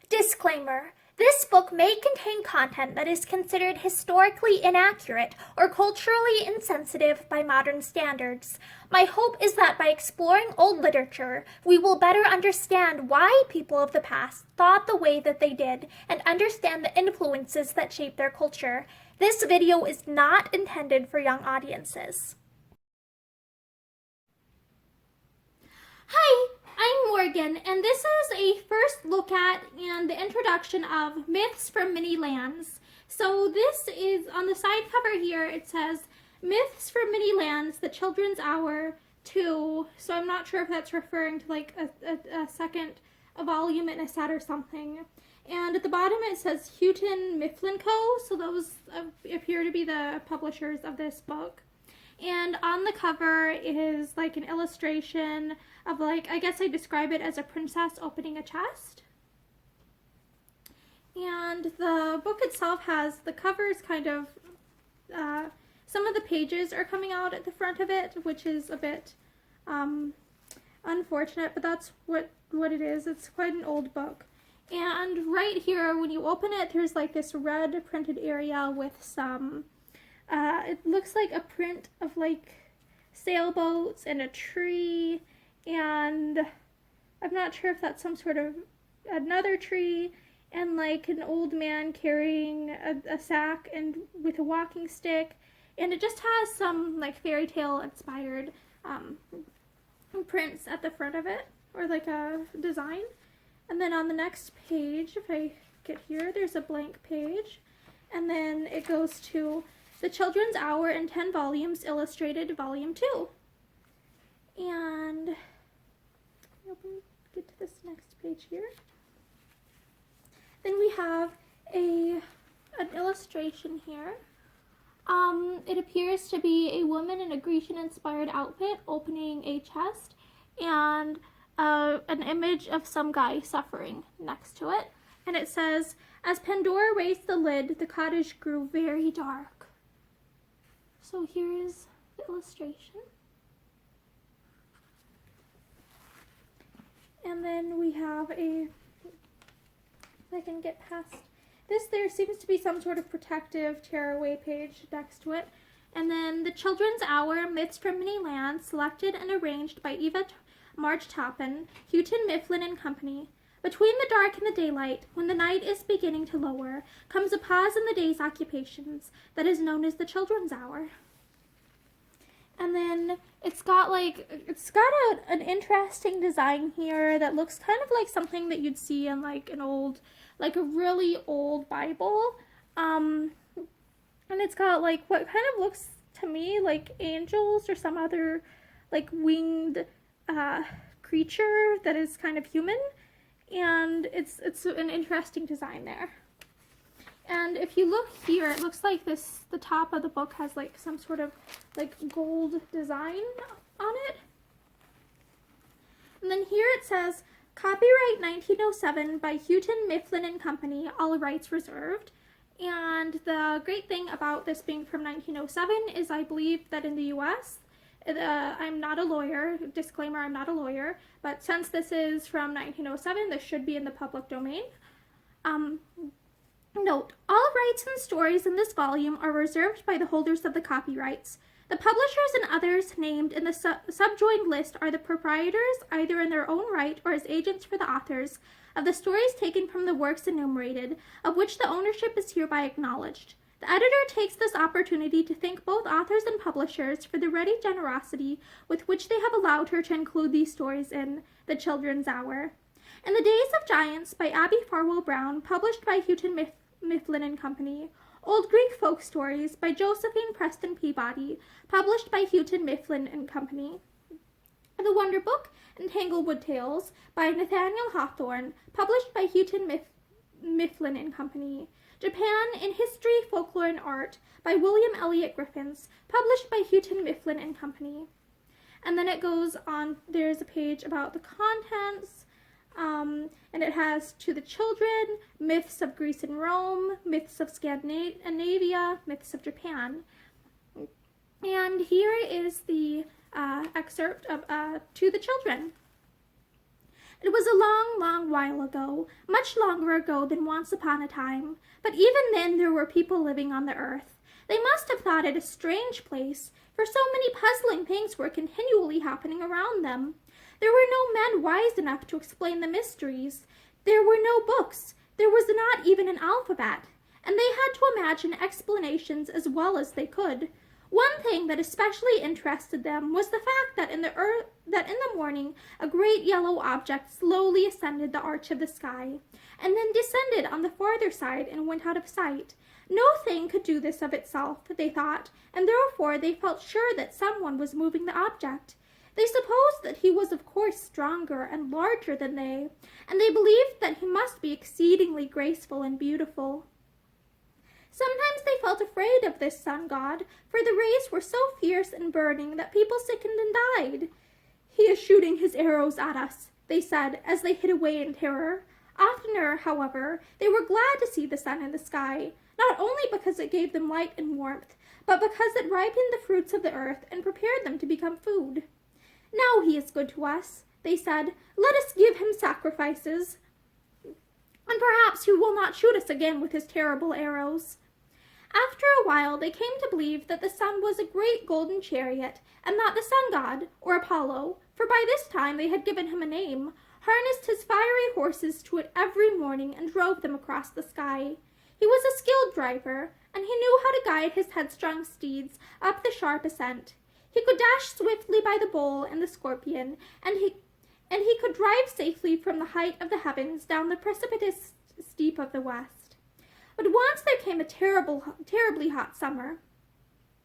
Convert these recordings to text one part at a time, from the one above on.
Disclaimer: this book may contain content that is considered historically inaccurate or culturally insensitive by modern standards. My hope is that by exploring old literature, we will better understand why people of the past thought the way that they did and understand the influences that shape their culture. This video is not intended for young audiences. Hi, I'm Morgan, and this is a first look at and the introduction of Myths from Many Lands. So this is, on the side cover here, it says, Myths from Many Lands, the Children's Hour 2. So I'm not sure if that's referring to like a second volume in a set or something. And at the bottom it says Houghton Mifflin Co. So those appear to be the publishers of this book. And on the cover is like an illustration of, like, I guess I describe it as a princess opening a chest. And the book itself has, the cover is kind of, some of the pages are coming out at the front of it, which is a bit unfortunate, but that's what it is. It's quite an old book. And right here, when you open it, there's like this red printed area with some, it looks like a print of like sailboats and a tree, and I'm not sure if that's some sort of another tree, and like an old man carrying a sack and with a walking stick, and it just has some like fairy tale inspired prints at the front of it, or like a design. And then on the next page, if I get here, there's a blank page, and then it goes to The Children's Hour in 10 Volumes, Illustrated, Volume 2. And get to this next page here. Then we have an illustration here. It appears to be a woman in a Grecian-inspired outfit opening a chest, and an image of some guy suffering next to it. And it says, as Pandora raised the lid, the cottage grew very dark. So here is the illustration. And then we have if I can get past this, there seems to be some sort of protective tearaway page next to it. And then The Children's Hour, Myths from Many Lands, selected and arranged by Eva March Toppin, Houghton Mifflin and Company. Between the dark and the daylight, when the night is beginning to lower, comes a pause in the day's occupations that is known as the Children's Hour. And then it's got an interesting design here that looks kind of like something that you'd see in like an old, like a really old Bible. And it's got like what kind of looks to me like angels or some other like winged creature that is kind of human. And it's an interesting design there. And if you look here, it looks like the top of the book has like some sort of like gold design on it. And then here it says, copyright 1907 by Houghton Mifflin and Company, all rights reserved. And the great thing about this being from 1907 is I believe that in the US, I'm not a lawyer, disclaimer, I'm not a lawyer, but since this is from 1907, this should be in the public domain. Note, all rights and stories in this volume are reserved by the holders of the copyrights. The publishers and others named in the subjoined list are the proprietors, either in their own right or as agents for the authors, of the stories taken from the works enumerated, of which the ownership is hereby acknowledged. The editor takes this opportunity to thank both authors and publishers for the ready generosity with which they have allowed her to include these stories in The Children's Hour. In the Days of Giants by Abby Farwell Brown, published by Houghton Mifflin and Company. Old Greek Folk Stories by Josephine Preston Peabody, published by Houghton Mifflin and Company. The Wonder Book and Tanglewood Tales by Nathaniel Hawthorne, published by Houghton Mifflin and Company. Japan in History, Folklore, and Art by William Elliott Griffiths, published by Houghton Mifflin and Company. And then it goes on, there's a page about the contents, and it has To the Children, Myths of Greece and Rome, Myths of Scandinavia, Myths of Japan. And here is the excerpt of To the Children. It was a long, long while ago, much longer ago than once upon a time, but even then there were people living on the earth. They must have thought it a strange place, for so many puzzling things were continually happening around them. There were no men wise enough to explain the mysteries. There were no books. There was not even an alphabet, and they had to imagine explanations as well as they could. One thing that especially interested them was the fact that in the morning a great yellow object slowly ascended the arch of the sky, and then descended on the farther side and went out of sight. No thing could do this of itself, they thought, and therefore they felt sure that someone was moving the object. They supposed that he was of course stronger and larger than they, and they believed that he must be exceedingly graceful and beautiful. Sometimes they felt afraid of this sun god, for the rays were so fierce and burning that people sickened and died. "He is shooting his arrows at us," they said, as they hid away in terror. Oftener, however, they were glad to see the sun in the sky, not only because it gave them light and warmth, but because it ripened the fruits of the earth and prepared them to become food. "Now he is good to us," they said. "Let us give him sacrifices, and perhaps he will not shoot us again with his terrible arrows." After a while, they came to believe that the sun was a great golden chariot, and that the sun god, or Apollo, for by this time they had given him a name, harnessed his fiery horses to it every morning and drove them across the sky. He was a skilled driver, and he knew how to guide his headstrong steeds up the sharp ascent. He could dash swiftly by the bull and the scorpion, and he could drive safely from the height of the heavens down the precipitous steep of the west. But once there came a terribly hot summer.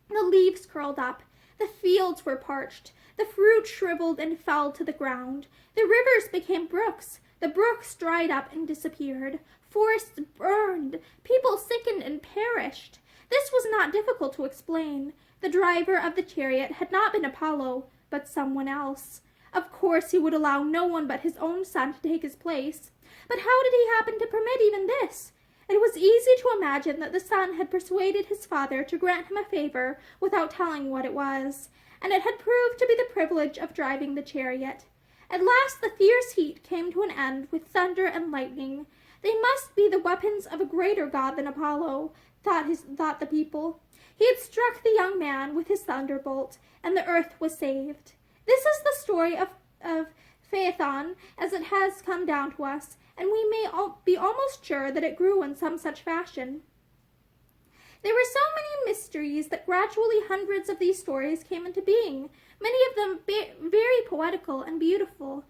The leaves curled up, the fields were parched, the fruit shriveled and fell to the ground, the rivers became brooks, the brooks dried up and disappeared, forests burned, people sickened and perished. This was not difficult to explain. The driver of the chariot had not been Apollo, but someone else. Of course he would allow no one but his own son to take his place. But how did he happen to permit even this? It was easy to imagine that the son had persuaded his father to grant him a favor without telling what it was, and it had proved to be the privilege of driving the chariot. At last the fierce heat came to an end with thunder and lightning. They must be the weapons of a greater god than Apollo, thought the people. He had struck the young man with his thunderbolt, and the earth was saved. This is the story of Phaethon as it has come down to us, and we may be almost sure that it grew in some such fashion. There were so many mysteries that gradually hundreds of these stories came into being, many of them very poetical and beautiful.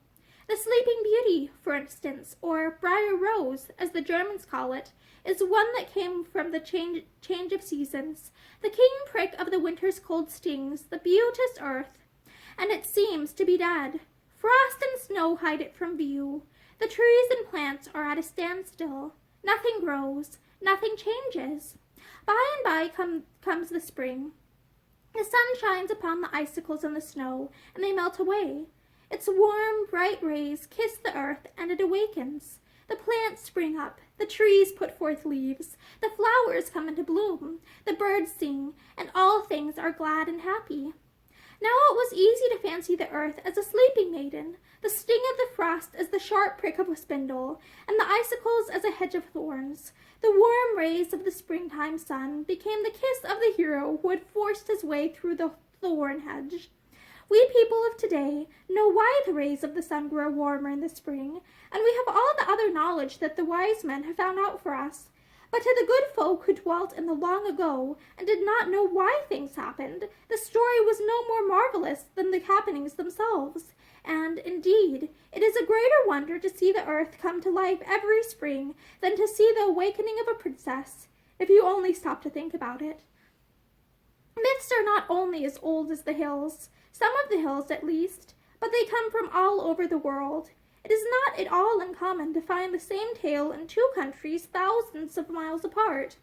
The Sleeping Beauty, for instance, or Briar Rose, as the Germans call it, is one that came from the change of seasons. The keen prick of the winter's cold stings the beauteous earth, and it seems to be dead. Frost and snow hide it from view. The trees and plants are at a standstill. Nothing grows. Nothing changes. By and by comes the spring. The sun shines upon the icicles and the snow, and they melt away. Its warm, bright rays kiss the earth, and it awakens. The plants spring up, the trees put forth leaves, the flowers come into bloom, the birds sing, and all things are glad and happy. Now it was easy to fancy the earth as a sleeping maiden, the sting of the frost as the sharp prick of a spindle, and the icicles as a hedge of thorns. The warm rays of the springtime sun became the kiss of the hero who had forced his way through the thorn hedge. We people of today know why the rays of the sun grow warmer in the spring, and we have all the other knowledge that the wise men have found out for us. But to the good folk who dwelt in the long ago and did not know why things happened, the story was no more marvelous than the happenings themselves. And, indeed, it is a greater wonder to see the earth come to life every spring than to see the awakening of a princess, if you only stop to think about it. Myths are not only as old as the hills, some of the hills at least, but they come from all over the world. It is not at all uncommon to find the same tale in two countries thousands of miles apart.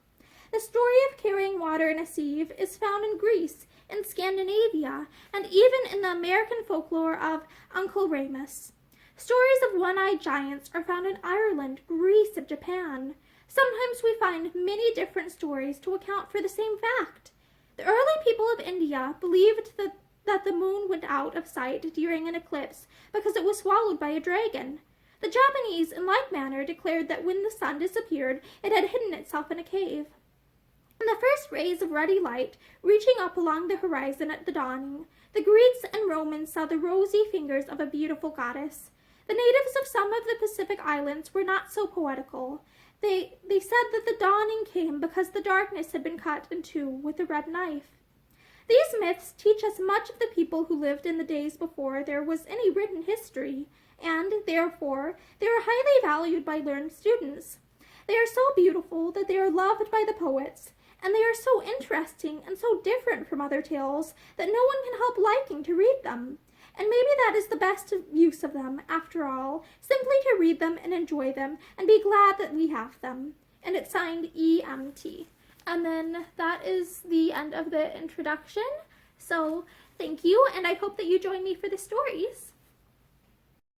The story of carrying water in a sieve is found in Greece, in Scandinavia, and even in the American folklore of Uncle Remus. Stories of one-eyed giants are found in Ireland, Greece, and Japan. Sometimes we find many different stories to account for the same fact. The early people of India believed that the moon went out of sight during an eclipse because it was swallowed by a dragon. The Japanese, in like manner, declared that when the sun disappeared, it had hidden itself in a cave. In the first rays of ruddy light, reaching up along the horizon at the dawning, the Greeks and Romans saw the rosy fingers of a beautiful goddess. The natives of some of the Pacific islands were not so poetical. They said that the dawning came because the darkness had been cut in two with a red knife. These myths teach us much of the people who lived in the days before there was any written history, and, therefore, they are highly valued by learned students. They are so beautiful that they are loved by the poets, and they are so interesting and so different from other tales that no one can help liking to read them. And maybe that is the best use of them, after all, simply to read them and enjoy them and be glad that we have them. And it's signed EMT. And then that is the end of the introduction. So thank you, and I hope that you join me for the stories.